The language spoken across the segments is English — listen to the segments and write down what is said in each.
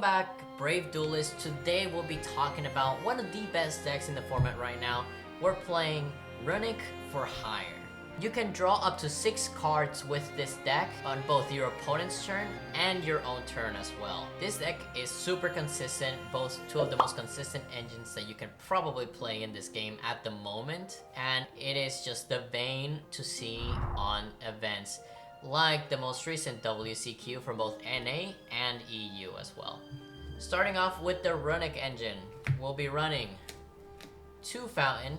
Welcome back, Brave Duelist. Today we'll be talking about one of the best decks in the format right now. We're playing Runic for Hire. You can draw up to 6 cards with this deck on both your opponent's turn and your own turn as well. This deck is super consistent, both two of the most consistent engines that you can probably play in this game at the moment, and it is just the vein to see on events like the most recent WCQ from both NA and EU as well. Starting off with the Runic engine, we'll be running 2 Fountain.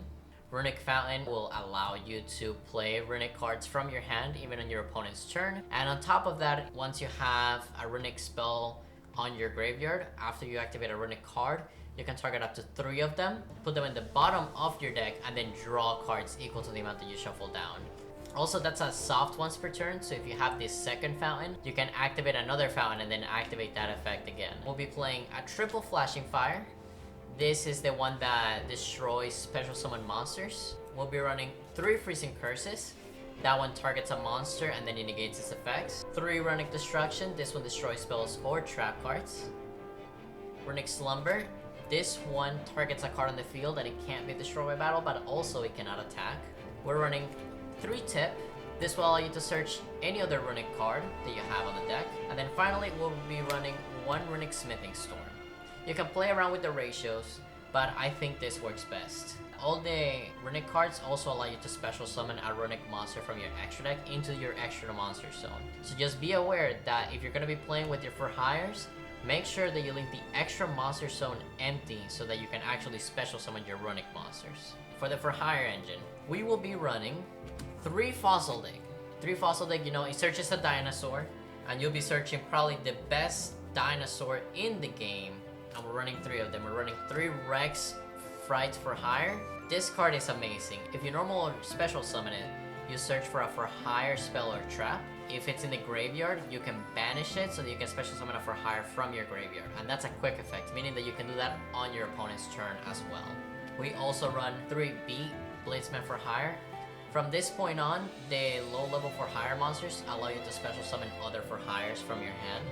Runic Fountain will allow you to play Runic cards from your hand even on your opponent's turn. And on top of that, once you have a Runic spell on your graveyard, after you activate a Runic card, you can target up to 3 of them, put them in the bottom of your deck, and then draw cards equal to the amount that you shuffle down. Also, that's a soft once per turn, so if you have this second fountain, you can activate another fountain and then activate that effect again. We'll be playing a triple flashing fire. This is the one that destroys special summon monsters. We'll be running 3 freezing curses. That one targets a monster and then it negates its effects. 3 Runic destruction. This one destroys spells or trap cards. Runic slumber. This one targets a card on the field that it can't be destroyed by battle, but also it cannot attack. We're running 3 tip. This will allow you to search any other Runic card that you have on the deck. And then finally, we'll be running 1 Runic smithing storm. You can play around with the ratios, but I think this works best. All the Runic cards also allow you to special summon a Runic monster from your extra deck into your extra monster zone. So just be aware that if you're going to be playing with your Fur Hires, make sure that you leave the extra monster zone empty so that you can actually special summon your Runic monsters. For the Fur Hire engine, we will be running 3 Fossil Dig. 3 Fossil Dig, you know, it searches a dinosaur, and you'll be searching probably the best dinosaur in the game. And we're running 3 of them. We're running 3 Rex Fright for Hire. This card is amazing. If you normal or special summon it, you search for a For Hire spell or trap. If it's in the graveyard, you can banish it so that you can special summon a For Hire from your graveyard. And that's a quick effect, meaning that you can do that on your opponent's turn as well. We also run 3 Beat Bladesman for Hire. From this point on, the low level For Hire monsters allow you to special summon other For Hires from your hand.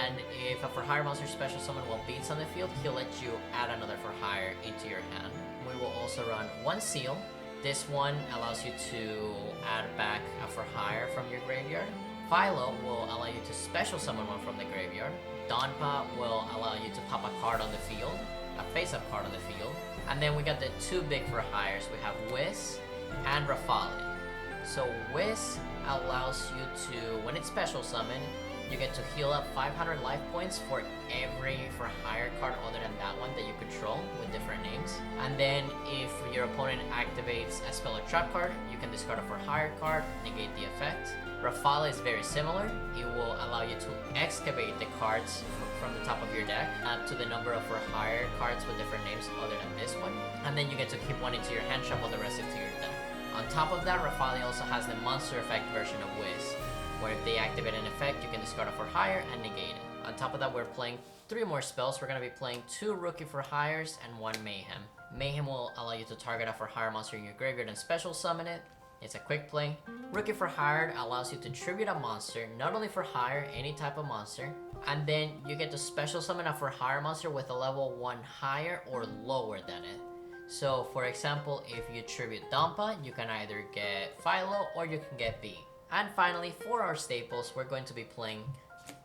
And if a For Hire monster special summon while Beat's on the field, he'll let you add another For Hire into your hand. We will also run 1 Seal. This one allows you to add back a For Hire from your graveyard. Philo will allow you to special summon one from the graveyard. Donpa will allow you to pop a card on the field, a face-up card on the field. And then we got the 2 big For Hires. We have Whiz and Rafale. So Whiz allows you to, when it's special summon, you get to heal up 500 life points for every For Hire card other than that one that you control with different names. And then if your opponent activates a spell or trap card, you can discard a For Hire card, negate the effect. Rafale is very similar. It will allow you to excavate the cards from the top of your deck up to the number of For Hire cards with different names other than this one. And then you get to keep one into your hand, shuffle the rest into your deck. On top of that, Rafale also has the monster effect version of Whiz, where if they activate an effect, you can discard a For Hire and negate it. On top of that, we're playing 3 more spells. We're going to be playing 2 Rookie For Hires and 1 Mayhem. Mayhem will allow you to target a For Hire monster in your graveyard and special summon it. It's a quick play. Rookie For Hire allows you to tribute a monster, not only For Hire, any type of monster. And then you get to special summon a For Hire monster with a level 1 higher or lower than it. So, for example, if you tribute Dampa, you can either get Philo or you can get B. And finally, for our staples, we're going to be playing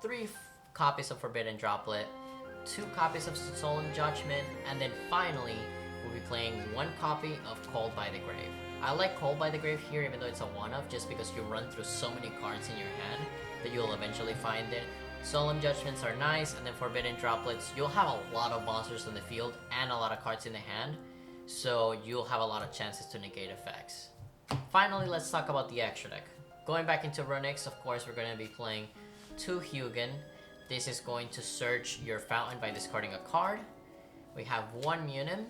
3 copies of Forbidden Droplet, 2 copies of Solemn Judgment, and then finally, we'll be playing 1 copy of Called by the Grave. I like Called by the Grave here, even though it's a one-off, just because you run through so many cards in your hand that you'll eventually find it. Solemn Judgments are nice, and then Forbidden Droplets, you'll have a lot of monsters on the field and a lot of cards in the hand, so you'll have a lot of chances to negate effects. Finally, let's talk about the extra deck. Going back into Runics, of course, we're going to be playing 2 Hugin. This is going to search your fountain by discarding a card. We have 1 Munin.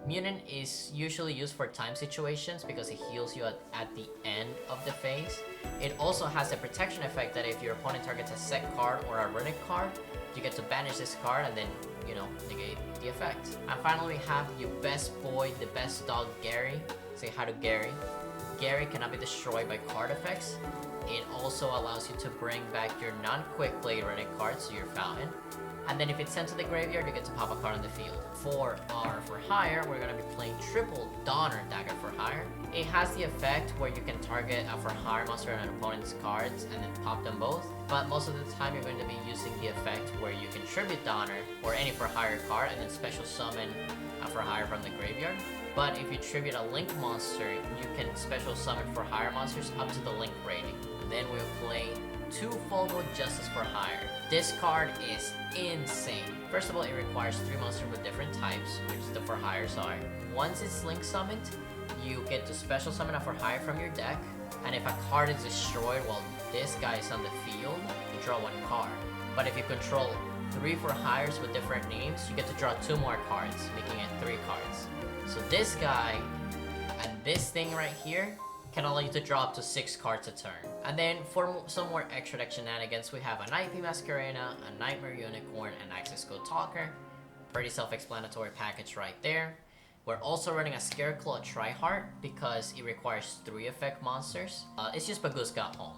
Munin is usually used for time situations because it heals you at the end of the phase. It also has a protection effect that if your opponent targets a set card or a Runic card, you get to banish this card and then, you know, negate the effect. And finally, we have your best boy, the best dog, Gary. Say hi to Gary. Gary cannot be destroyed by card effects. It also allows you to bring back your non-quick play Runic cards to your fountain. And then if it's sent to the graveyard, you get to pop a card on the field. For our For Hire, we're gonna be playing triple Donner Dagger For Hire. It has the effect where you can target a For Hire monster on an opponent's cards and then pop them both. But most of the time you're going to be using the effect where you can tribute Donner or any For Hire card and then special summon a For Hire from the graveyard. But if you tribute a Link monster, you can special summon For Hire monsters up to the Link rating. And then we'll play 2 Folgo Justice For Hire. This card is insane. First of all, it requires 3 monsters with different types, which the For Hires are. Once it's Link summoned, you get to special summon a For Hire from your deck, and if a card is destroyed while this guy is on the field, you draw 1 card. But if you control 3 For Hires with different names, you get to draw 2 more cards, making it 3 cards. So this guy and this thing right here can allow you to draw up to 6 cards a turn. And then for some more extra deck shenanigans, we have a Nightbeam Masquerena, a Nightmare Unicorn, and Access Code Talker. Pretty self-explanatory package right there. We're also running a Scareclaw Tryhard because it requires 3 effect monsters. It's just Bagooska home.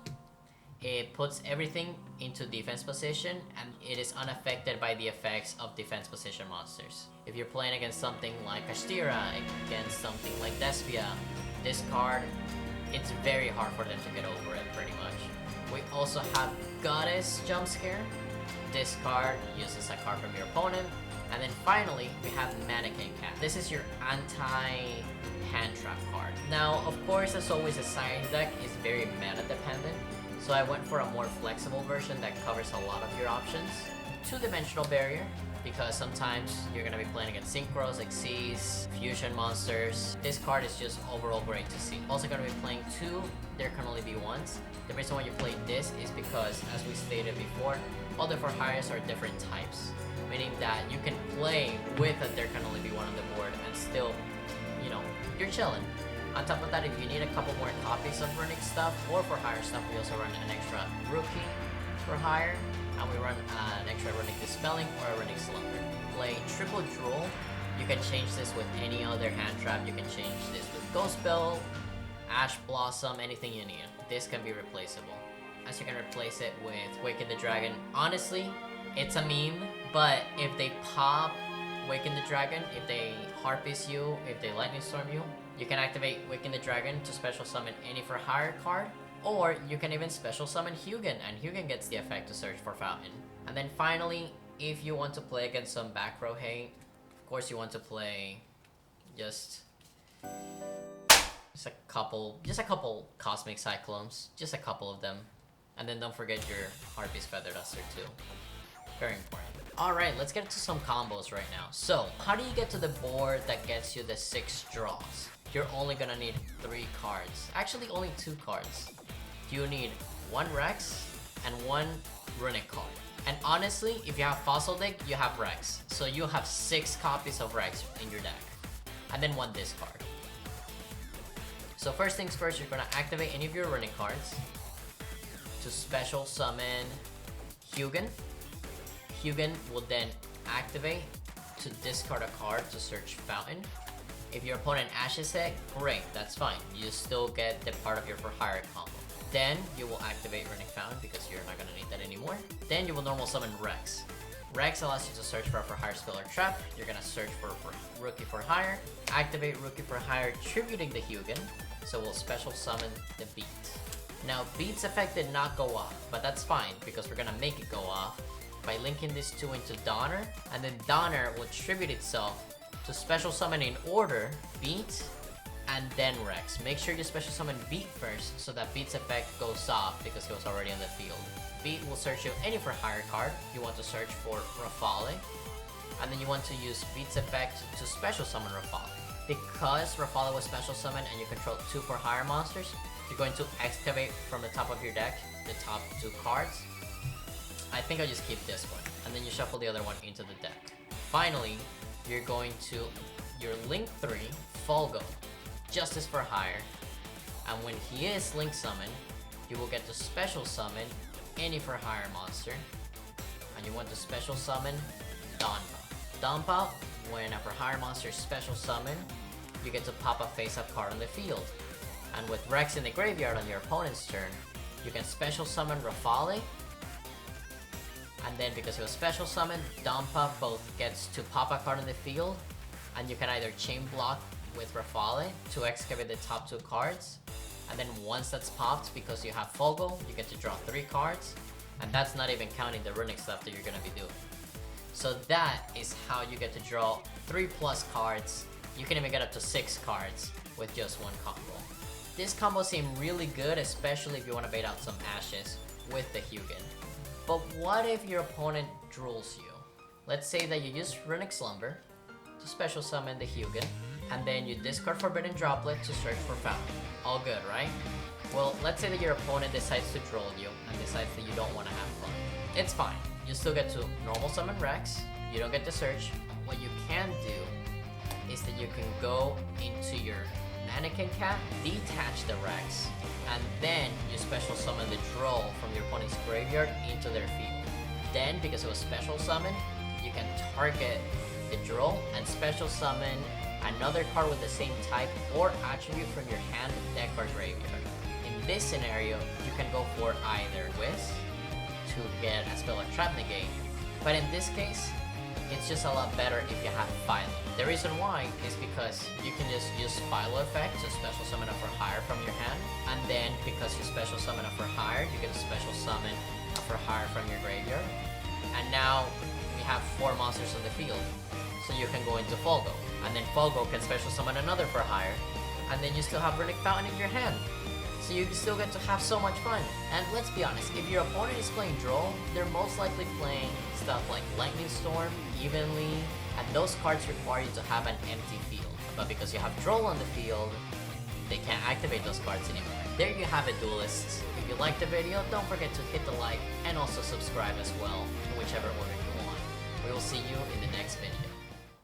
It puts everything into defense position and it is unaffected by the effects of defense position monsters. If you're playing against something like Kashtira, against something like Despia, this card, it's very hard for them to get over it pretty much. We also have Goddess Jump Scare. This card uses a card from your opponent. And then finally, we have Mannequin Cat. This is your anti-hand trap card. Now, of course, as always, a science deck is very meta dependent. So I went for a more flexible version that covers a lot of your options. 2-dimensional barrier, because sometimes you're gonna be playing against Synchros, Xyz, Fusion monsters. This card is just overall great to see. Also gonna be playing 2, there can only be 1s. The reason why you play this is because, as we stated before, all the For Hires are different types. Meaning that you can play with a there can only be 1 on the board and still, you know, you're chilling. On top of that, if you need a couple more copies of Runic stuff or For Hire stuff, we also run an extra Rookie For Hire, and we run an extra Runic Dispelling or a Runic Slumber. Play triple Drool. You can change this with any other hand trap. You can change this with Ghost Bell, Ash Blossom, anything you need. This can be replaceable. As you can replace it with Waken the Dragon. Honestly, it's a meme, but if they pop Waken the Dragon, if they Harpies you, if they Lightning Storm you, you can activate Waken the Dragon to special summon any For Hire card, or you can even special summon Hugin, and Hugin gets the effect to search for Fountain. And then finally, if you want to play against some back row hate, of course you want to play just a couple Cosmic Cyclones, just a couple of them. And then don't forget your Harpy's Feather Duster too. Very important. Alright, let's get into some combos right now. So, how do you get to the board that gets you the 6 draws? You're only gonna need 3 cards. Actually, only 2 cards. You need 1 Rex and 1 Runic card. And honestly, if you have Fossil Deck, you have Rex. So you have 6 copies of Rex in your deck. And then 1 discard. So first things first, you're gonna activate any of your Runic cards to special summon Hugin. Hugin will then activate to discard a card to search Fountain. If your opponent ashes it, great, that's fine. You still get the part of your For Hire combo. Then you will activate Runic Fountain because you're not gonna need that anymore. Then you will normal summon Rex. Rex allows you to search for a For Hire spell or trap. You're gonna search for Rookie For Hire. Activate Rookie For Hire, tributing the Hugin. So we'll special summon the Beat. Now, Beat's effect did not go off, but that's fine because we're gonna make it go off by linking these 2 into Donner, and then Donner will tribute itself to special summon in order Beat and then Rex. Make sure you special summon Beat first so that Beat's effect goes off because he was already on the field. Beat will search you any For Hire card. You want to search for Rafale, and then you want to use Beat's effect to special summon Rafale. Because Rafale was special summoned and you control 2 For Hire monsters, you're going to excavate from the top of your deck the top 2 cards. I think I'll just keep this one, and then you shuffle the other one into the deck. Finally, you're going to your Link 3, Folgo, Justice For Hire, and when he is Link summoned, you will get to special summon any For Hire monster, and you want to special summon Donpa. Donpa, when a For Hire monster is special summoned, you get to pop a face-up card on the field. And with Rex in the graveyard on your opponent's turn, you can special summon Rafale, And then because it was special summon, Dampa both gets to pop a card on the field, and you can either chain block with Rafale to excavate the top 2 cards, and then once that's popped, because you have Fogo, you get to draw 3 cards, and that's not even counting the Runic stuff that you're gonna be doing. So that is how you get to draw 3+ cards. You can even get up to 6 cards with just one combo. This combo seemed really good, especially if you want to bait out some Ashes with the Hugin. But what if your opponent drools you? Let's say that you use Runic Slumber to special summon the Hugin, and then you discard Forbidden Droplet to search for Fountain. All good, right? Well, let's say that your opponent decides to drool you and decides that you don't want to have fun. It's fine. You still get to normal summon Rex, you don't get to search. What you can do is that you can go into your Mannequin Cat, detach the Rex, and then you special summon the droll from your opponent's graveyard into their field. Then, because it was special summon, you can target the droll and special summon another card with the same type or attribute from your hand, deck, or graveyard. In this scenario, you can go for either Whiz to get a spell like Trap Negate, but in this case, it's just a lot better if you have Philo. The reason why is because you can just use Philo effect to special summon a For Hire from your hand, and then because you special summon a For Hire, you get to special summon a For Hire from your graveyard, and now you have 4 monsters on the field, so you can go into Fogo, and then Fogo can special summon another For Hire, and then you still have Runic Fountain in your hand. So you still get to have so much fun. And let's be honest, if your opponent is playing Droll, they're most likely playing stuff like Lightning Storm, Evenly, and those cards require you to have an empty field. But because you have Droll on the field, they can't activate those cards anymore. There you have it, Duelists. If you liked the video, don't forget to hit the like and also subscribe as well, in whichever order you want. We will see you in the next video.